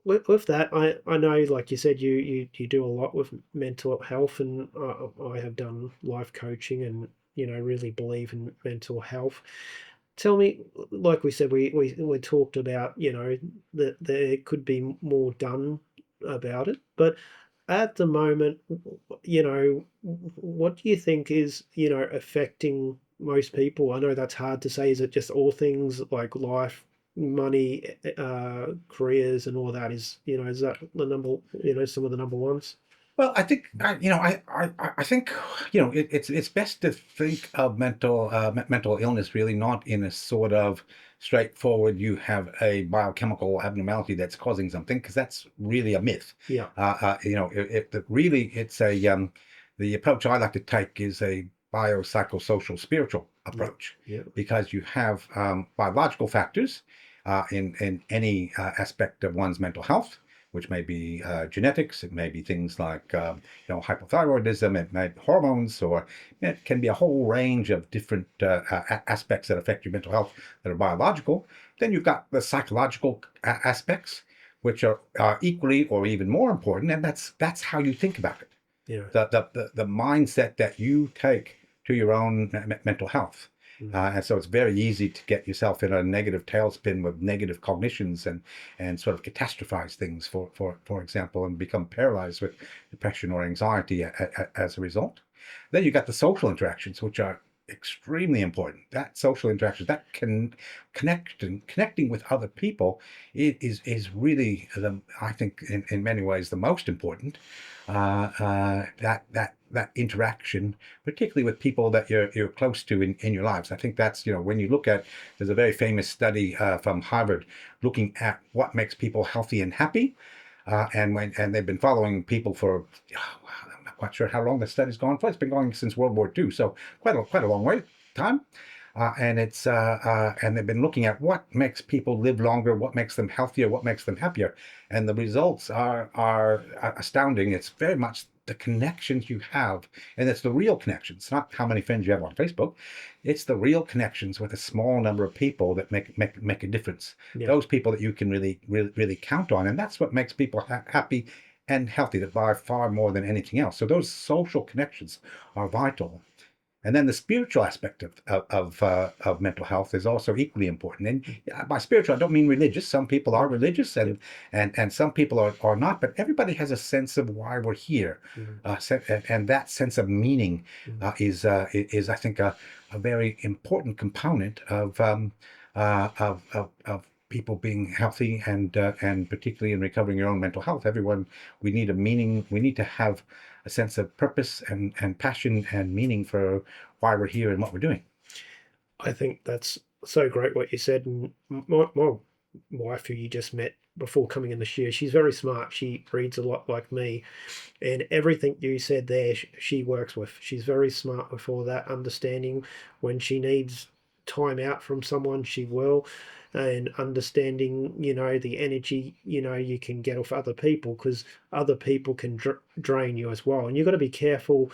with that, I know, like you said, you do a lot with mental health, and I have done life coaching, and really believe in mental health. Tell me, like we said, we talked about, that there could be more done about it, but at the moment, what do you think is, affecting most people? I know that's hard to say. Is it just all things like life, money, careers, and all that? Is that the number, some of the number ones? Well, I think I think it's best to think of mental illness really not in a sort of straightforward you have a biochemical abnormality that's causing something, because that's really a myth. Yeah, Really it's a the approach I like to take is a biopsychosocial spiritual yeah, approach, yeah, because you have biological factors in any aspect of one's mental health, which may be genetics. It may be things like hypothyroidism. It may be hormones, or it can be a whole range of different aspects that affect your mental health that are biological. Then you've got the psychological aspects, which are equally or even more important, and that's how you think about it. yeah. The mindset that you take to your own mental health. Mm. And so it's very easy to get yourself in a negative tailspin with negative cognitions, and sort of catastrophize things, for example, and become paralyzed with depression or anxiety as a result. Then you got the social interactions, which are extremely important. That social interaction, that can connecting with other people, it is really I think in many ways the most important. That interaction, particularly with people that you're close to in your lives. I think that's, when you look at, there's a very famous study from Harvard looking at what makes people healthy and happy, and they've been following people for, I'm not quite sure how long the study's gone for. It's been going since World War II, so quite a long way time. And they've been looking at what makes people live longer, what makes them healthier, what makes them happier, and the results are astounding. It's very much the connections you have, and it's the real connections, not how many friends you have on Facebook. It's the real connections with a small number of people that make a difference. Yeah. Those people that you can really count on, and that's what makes people happy and healthy, that by far more than anything else. So those social connections are vital. And then the spiritual aspect of mental health is also equally important. And by spiritual, I don't mean religious. Some people are Mm. religious, Yeah. and some people are not. But everybody has a sense of why we're here, Mm. and that sense of meaning Mm. is I think a very important component of people being healthy, and particularly in recovering your own mental health. Everyone, we need a meaning. We need to have a sense of purpose and passion and meaning for why we're here and what we're doing. I think that's so great what you said. And my wife, who you just met before coming in this year, she's very smart. She reads a lot like me, and everything you said there, she works with. She's very smart with all that, understanding when she needs time out from someone, she will, and understanding, the energy, you can get off other people, because other people can drain you as well. And you've got to be careful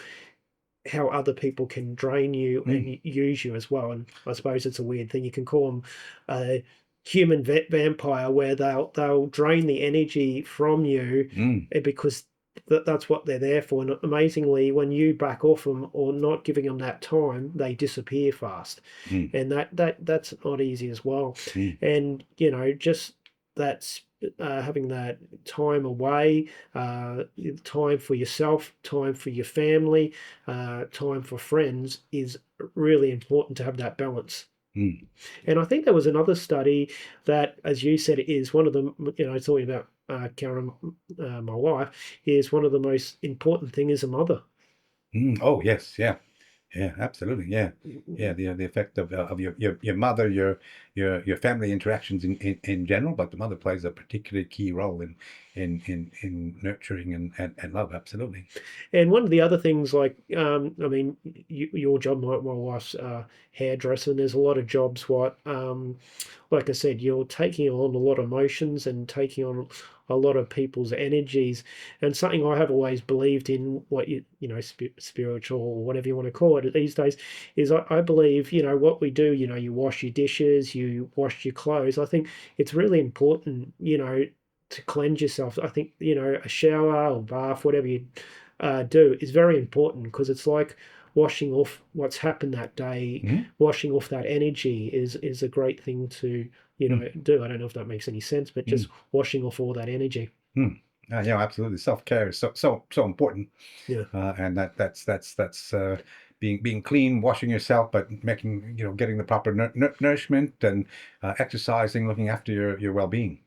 how other people can drain you Mm, and use you as well. And I suppose it's a weird thing. You can call them a human vampire, where they'll drain the energy from you, mm, because that's what they're there for. And amazingly, when you back off them or not giving them that time, they disappear fast. mm, And that's not easy as well. mm, And just that's having that time away, time for yourself, time for your family, time for friends, is really important to have that balance. mm. And I think there was another study that, as you said, is one of the, talking about Karen, my wife, is one of the most important thing is a mother. Oh yes, yeah. Yeah, absolutely. Yeah, yeah. The effect of your mother, your family interactions in general, but the mother plays a particularly key role in nurturing and love. Absolutely. And one of the other things, like, I mean, your job, my wife's hairdresser, and there's a lot of jobs what, like I said, you're taking on a lot of emotions and taking on a lot of people's energies. And something I have always believed in, what spiritual, or whatever you want to call it these days, is I believe, what we do, you wash your dishes, you wash your clothes. I think it's really important, to cleanse yourself. I think, you know, a shower or bath, whatever you do, is very important, because it's like washing off what's happened that day. Mhm. Washing off that energy is a great thing to, you Mm, know, do. I don't know if that makes any sense, but just mm, washing off all that energy. mm. Yeah, absolutely. Self-care is so important. Yeah. And that's being clean, washing yourself, but making, getting the proper nourishment and exercising, looking after your well-being.